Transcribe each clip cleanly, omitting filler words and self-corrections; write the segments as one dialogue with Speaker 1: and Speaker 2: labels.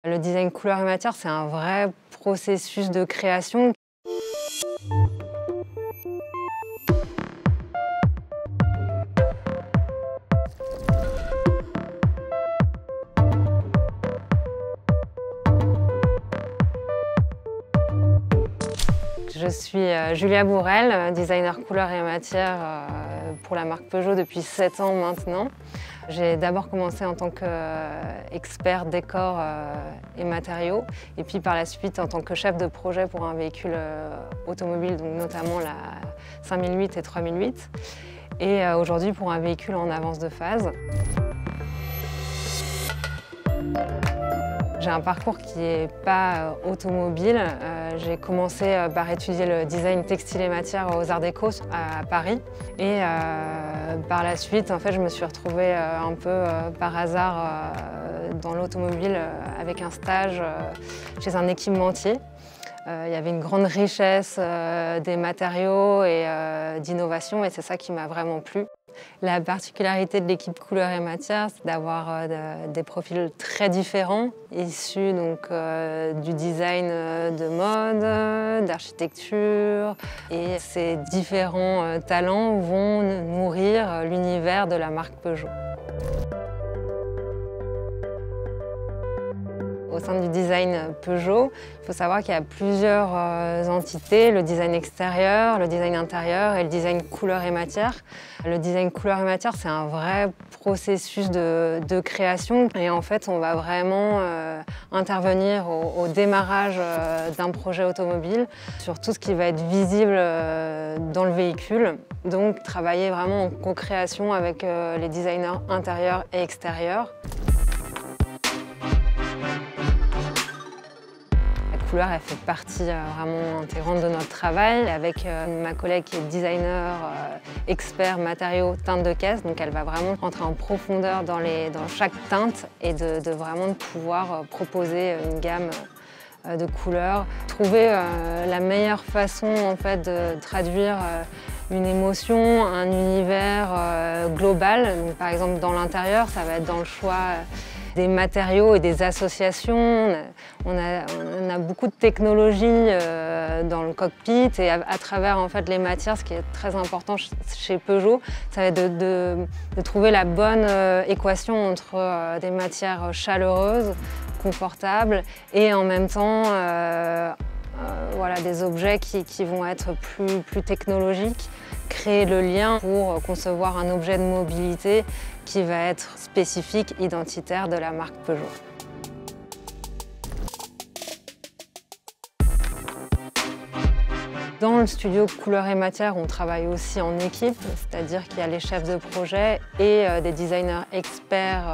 Speaker 1: Le design couleur et matière, c'est un vrai processus de création. Je suis Julia Bourrel, designer couleur et matière pour la marque Peugeot depuis 7 ans maintenant. J'ai d'abord commencé en tant qu'expert décor et matériaux, et puis par la suite en tant que chef de projet pour un véhicule automobile, donc notamment la 5008 et 3008, et aujourd'hui pour un véhicule en avance de phase. J'ai un parcours qui n'est pas automobile. J'ai commencé par étudier le design textile et matière aux Arts Déco à Paris. Et par la suite, en fait, je me suis retrouvée un peu par hasard dans l'automobile avec un stage chez un équipementier. Il y avait une grande richesse des matériaux et d'innovation, et c'est ça qui m'a vraiment plu. La particularité de l'équipe couleur et matière, c'est d'avoir des profils très différents, issus donc, du design de mode, d'architecture. Et ces différents talents vont nourrir l'univers de la marque Peugeot. Au sein du design Peugeot, il faut savoir qu'il y a plusieurs entités, le design extérieur, le design intérieur et le design couleur et matière. Le design couleur et matière, c'est un vrai processus de création, et en fait, on va vraiment intervenir au démarrage d'un projet automobile sur tout ce qui va être visible dans le véhicule. Donc, travailler vraiment en co-création avec les designers intérieurs et extérieurs. La couleur, elle fait partie vraiment intégrante de notre travail, avec ma collègue qui est designer, expert matériaux, teinte de caisse. Donc elle va vraiment rentrer en profondeur dans chaque teinte et de vraiment pouvoir proposer une gamme de couleurs. Trouver la meilleure façon en fait, de traduire une émotion, un univers global. Donc, par exemple, dans l'intérieur, ça va être dans le choix des matériaux et des associations. On a beaucoup de technologies dans le cockpit, et à travers en fait, les matières, ce qui est très important chez Peugeot, ça va être de trouver la bonne équation entre des matières chaleureuses, confortables, et en même temps voilà, des objets qui vont être plus technologiques. Créer le lien pour concevoir un objet de mobilité qui va être spécifique, identitaire de la marque Peugeot. Dans le studio couleur et matière, on travaille aussi en équipe, c'est-à-dire qu'il y a les chefs de projet et des designers experts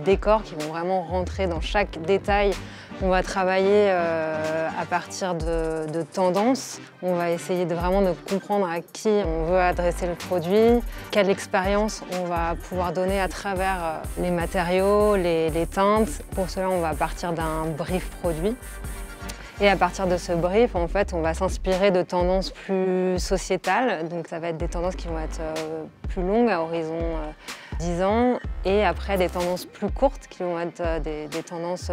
Speaker 1: décor qui vont vraiment rentrer dans chaque détail. On va travailler à partir de tendances. On va essayer vraiment de comprendre à qui on veut adresser le produit, quelle expérience on va pouvoir donner à travers les matériaux, les teintes. Pour cela, on va partir d'un brief produit. Et à partir de ce brief, en fait, on va s'inspirer de tendances plus sociétales. Donc ça va être des tendances qui vont être plus longues, à horizon 10 ans. Et après, des tendances plus courtes qui vont être des tendances,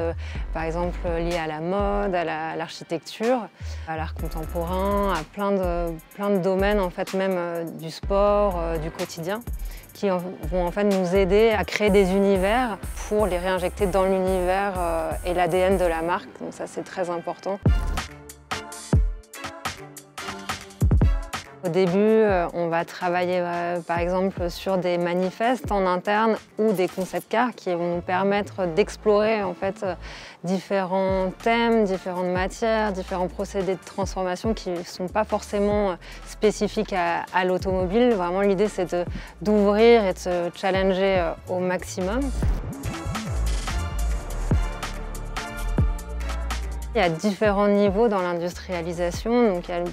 Speaker 1: par exemple, liées à la mode, à l'architecture, à l'art contemporain, à plein de domaines, en fait, même du sport, du quotidien, qui vont en fait nous aider à créer des univers pour les réinjecter dans l'univers et l'ADN de la marque. Donc ça, c'est très important. Au début, on va travailler par exemple sur des manifestes en interne ou des concept cars qui vont nous permettre d'explorer en fait différents thèmes, différentes matières, différents procédés de transformation qui ne sont pas forcément spécifiques à l'automobile. Vraiment, l'idée, c'est d'ouvrir et de se challenger au maximum. Il y a différents niveaux dans l'industrialisation. Donc, il y a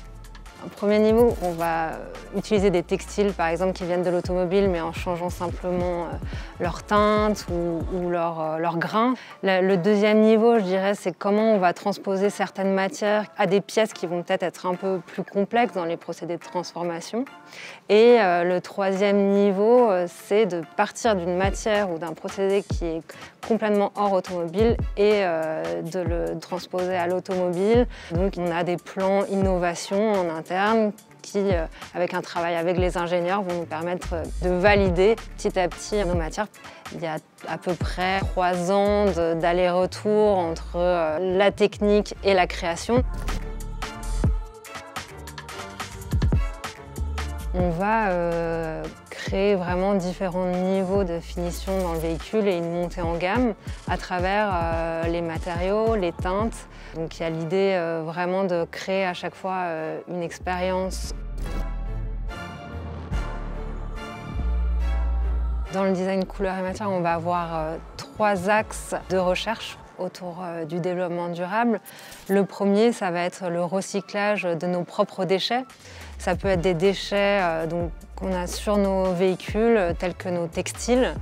Speaker 1: Un premier niveau, on va utiliser des textiles par exemple qui viennent de l'automobile mais en changeant simplement leur teinte ou leur grain. Le deuxième niveau, je dirais, c'est comment on va transposer certaines matières à des pièces qui vont peut-être être un peu plus complexes dans les procédés de transformation. Et le troisième niveau, c'est de partir d'une matière ou d'un procédé qui est complètement hors automobile et de le transposer à l'automobile. Donc on a des plans innovation en interne qui, avec un travail avec les ingénieurs, vont nous permettre de valider petit à petit nos matières. Il y a à peu près 3 ans d'aller-retour entre la technique et la création. On va créer vraiment différents niveaux de finition dans le véhicule et une montée en gamme à travers les matériaux, les teintes. Donc il y a l'idée vraiment de créer à chaque fois une expérience. Dans le design couleur et matière, on va avoir 3 axes de recherche autour du développement durable. Le premier, ça va être le recyclage de nos propres déchets. Ça peut être des déchets qu'on a sur nos véhicules, tels que nos textiles,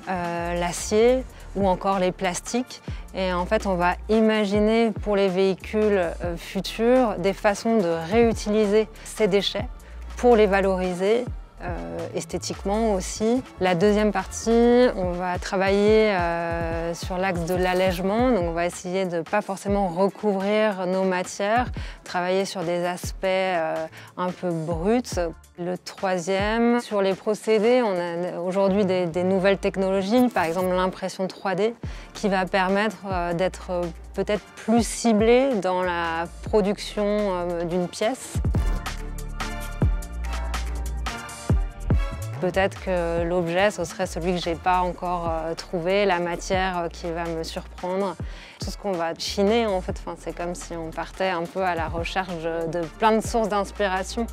Speaker 1: l'acier ou encore les plastiques. Et en fait, on va imaginer pour les véhicules futurs des façons de réutiliser ces déchets pour les valoriser esthétiquement aussi. La deuxième partie, on va travailler sur l'axe de l'allègement. Donc on va essayer de ne pas forcément recouvrir nos matières, travailler sur des aspects un peu bruts. Le troisième, sur les procédés, on a aujourd'hui des nouvelles technologies, par exemple l'impression 3D, qui va permettre d'être peut-être plus ciblé dans la production d'une pièce. Peut-être que l'objet, ce serait celui que je n'ai pas encore trouvé, la matière qui va me surprendre. Tout ce qu'on va chiner, en fait, c'est comme si on partait un peu à la recherche de plein de sources d'inspiration.